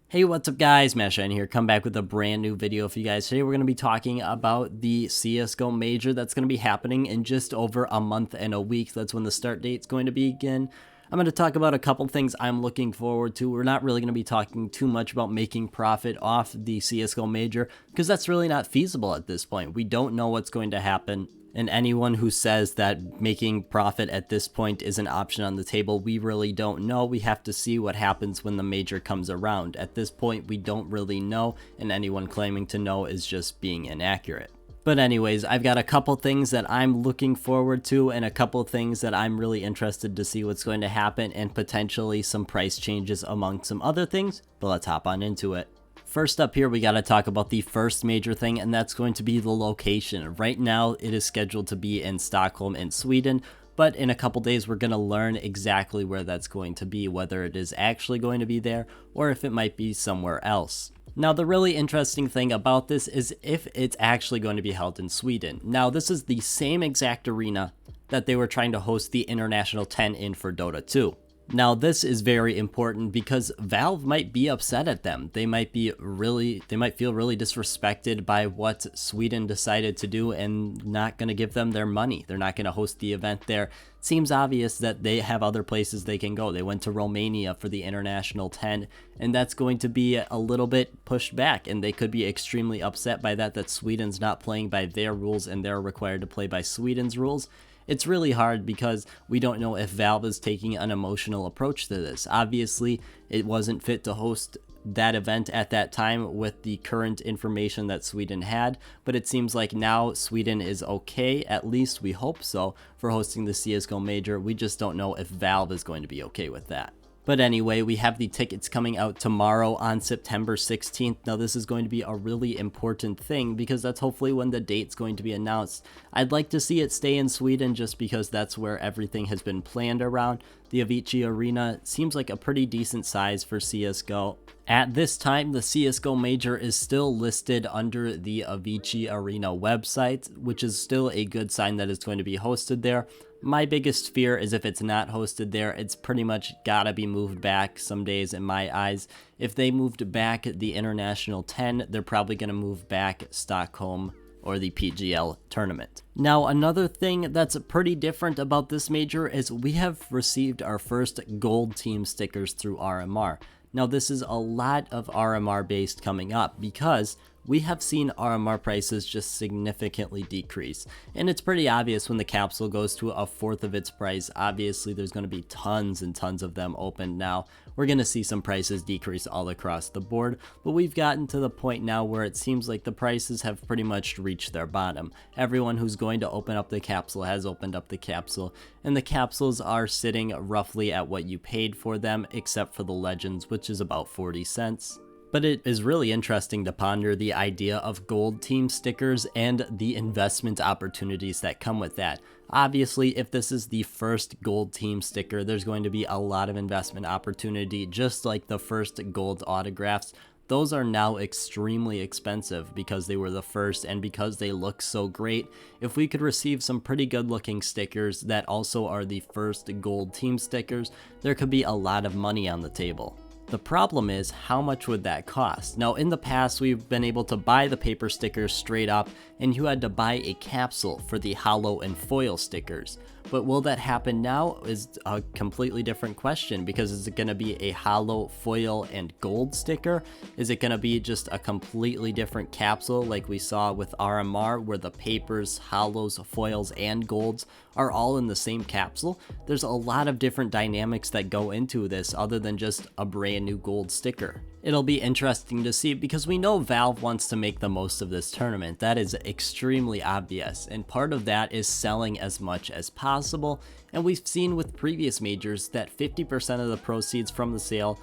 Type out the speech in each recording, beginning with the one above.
Hey, what's up guys, Mashine here, come back with a brand new video for you guys. Today we're going to be talking about the CSGO Major that's going to be happening in just over a month and a week. That's when the start date's going to begin. I'm going to talk about a couple things I'm looking forward to. We're not really going to be talking too much about making profit off the CSGO Major because that's really not feasible at this point. We don't know what's going to happen. And anyone who says that making profit at this point is an option on the table, we really don't know. We have to see what happens when the major comes around. At this point, we don't really know, and anyone claiming to know is just being inaccurate. But anyways, I've got a couple things that I'm looking forward to and a couple things that I'm really interested to see what's going to happen, and potentially some price changes among some other things. But let's hop on into it. First up here, we got to talk about the first major thing, and that's going to be the location. Right now, it is scheduled to be in Stockholm in Sweden, but in a couple days, we're going to learn exactly where that's going to be, whether it is actually going to be there or if it might be somewhere else. Now, the really interesting thing about this is if it's actually going to be held in Sweden. Now, this is the same exact arena that they were trying to host the International 10 in for Dota 2. Now, this is very important because Valve might be upset at them. They might feel really disrespected by what Sweden decided to do and not going to give them their money. They're not going to host the event there. It seems obvious that they have other places they can go. They went to Romania for the International 10, and that's going to be a little bit pushed back, and they could be extremely upset by that Sweden's not playing by their rules and they're required to play by Sweden's rules. It's really hard because we don't know if Valve is taking an emotional approach to this. Obviously, it wasn't fit to host that event at that time with the current information that Sweden had, but it seems like now Sweden is okay, at least we hope so, for hosting the CSGO Major. We just don't know if Valve is going to be okay with that. But anyway, we have the tickets coming out tomorrow on September 16th. Now, this is going to be a really important thing because that's hopefully when the date's going to be announced. I'd like to see it stay in Sweden just because that's where everything has been planned around. The Avicii Arena seems like a pretty decent size for CSGO. At this time, the CSGO Major is still listed under the Avicii Arena website, which is still a good sign that it's going to be hosted there. My biggest fear is if it's not hosted there, it's pretty much gotta be moved back some days in my eyes. If they moved back the International 10, they're probably gonna move back Stockholm or the PGL tournament. Now, another thing that's pretty different about this major is we have received our first gold team stickers through RMR. Now, this is a lot of RMR based coming up because we have seen RMR prices just significantly decrease. And it's pretty obvious when the capsule goes to a fourth of its price. Obviously, there's going to be tons and tons of them open now. We're going to see some prices decrease all across the board, but we've gotten to the point now where it seems like the prices have pretty much reached their bottom. Everyone who's going to open up the capsule has opened up the capsule, and the capsules are sitting roughly at what you paid for them, except for the Legends, which is about 40 cents. But it is really interesting to ponder the idea of gold team stickers and the investment opportunities that come with that. Obviously, if this is the first gold team sticker, there's going to be a lot of investment opportunity, just like the first gold autographs. Those are now extremely expensive because they were the first and because they look so great. If we could receive some pretty good looking stickers that also are the first gold team stickers, there could be a lot of money on the table. The problem is, how much would that cost? Now, in the past, we've been able to buy the paper stickers straight up, and you had to buy a capsule for the hollow and foil stickers. But will that happen now is a completely different question, because is it going to be a hollow, foil, and gold sticker? Is it going to be just a completely different capsule like we saw with RMR, where the papers, hollows, foils, and golds are all in the same capsule? There's a lot of different dynamics that go into this other than just a brand new gold sticker. It'll be interesting to see because we know Valve wants to make the most of this tournament. That is extremely obvious, and part of that is selling as much as possible. And we've seen with previous majors that 50% of the proceeds from the sale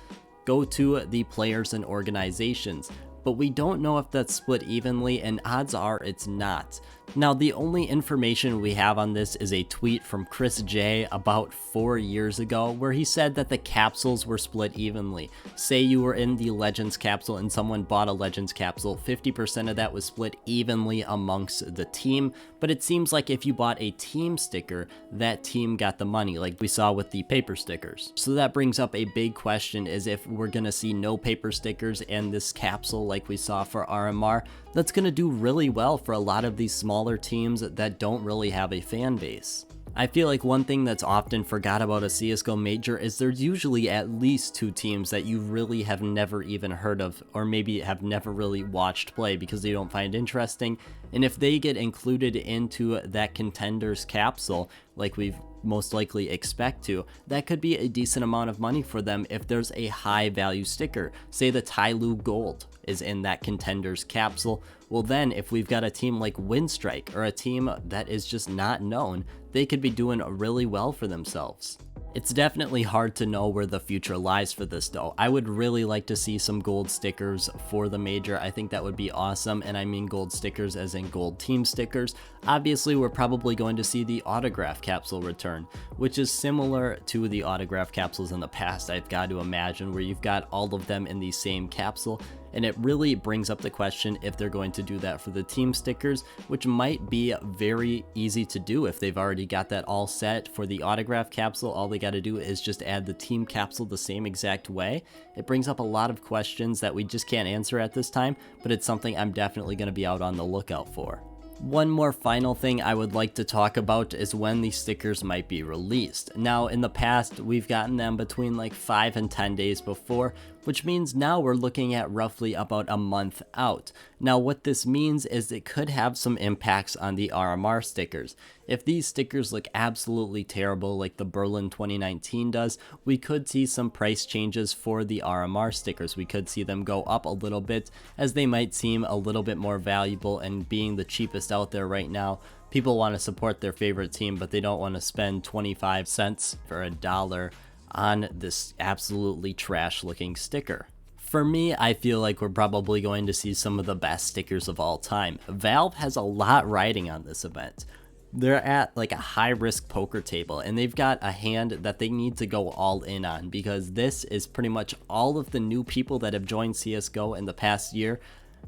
go to the players and organizations. but we don't know if that's split evenly, and odds are it's not. Now, the only information we have on this is a tweet from Chris J about 4 years ago where he said that the capsules were split evenly. Say you were in the Legends capsule and someone bought a Legends capsule, 50% of that was split evenly amongst the team, but it seems like if you bought a team sticker, that team got the money, like we saw with the paper stickers. So that brings up a big question, is if we're gonna see no paper stickers and this capsule like we saw for RMR, that's gonna do really well for a lot of these smaller teams that don't really have a fan base. I feel like one thing that's often forgot about a CSGO major is there's usually at least 2 teams that you really have never even heard of, or maybe have never really watched play because they don't find interesting, and if they get included into that contenders capsule like we've most likely expect to, that could be a decent amount of money for them if there's a high value sticker. Say the Tyloo Gold is in that contenders capsule. Well then, if we've got a team like Winstrike or a team that is just not known, they could be doing really well for themselves. It's definitely hard to know where the future lies for this though. I would really like to see some gold stickers for the major. I think that would be awesome, and I mean gold stickers as in gold team stickers. Obviously, we're probably going to see the autograph capsule return, which is similar to the autograph capsules in the past, I've got to imagine, where you've got all of them in the same capsule. And it really brings up the question if they're going to do that for the team stickers, which might be very easy to do if they've already got that all set for the autograph capsule. All they got to do is just add the team capsule the same exact way. It brings up a lot of questions that we just can't answer at this time, but it's something I'm definitely going to be out on the lookout for. One more final thing I would like to talk about is when these stickers might be released. Now, in the past, we've gotten them between like 5 and 10 days before, which means now we're looking at roughly about a month out. Now, what this means is it could have some impacts on the RMR stickers. If these stickers look absolutely terrible like the Berlin 2019 does, we could see some price changes for the RMR stickers. We could see them go up a little bit, as they might seem a little bit more valuable, and being the cheapest out there right now, people want to support their favorite team, but they don't want to spend 25 cents for a dollar on this absolutely trash looking sticker. For me, I feel like we're probably going to see some of the best stickers of all time. Valve has a lot riding on this event. They're at like a high risk poker table, and they've got a hand that they need to go all in on, because this is pretty much all of the new people that have joined CSGO in the past year.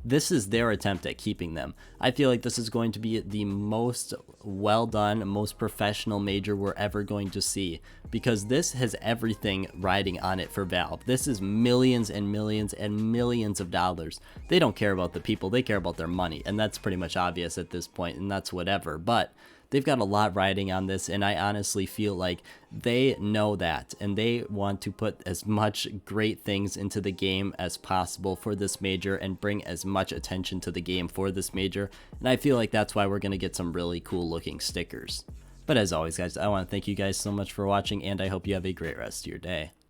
This is their attempt at keeping them. I feel like this is going to be the most well done, most professional major we're ever going to see, because this has everything riding on it for Valve. This is millions and millions and millions of dollars. They don't care about the people, they care about their money, and that's pretty much obvious at this point, and that's whatever. But they've got a lot riding on this, and I honestly feel like they know that, and they want to put as much great things into the game as possible for this major and bring as much attention to the game for this major, and I feel like that's why we're going to get some really cool looking stickers. But as always, guys, I want to thank you guys so much for watching, and I hope you have a great rest of your day.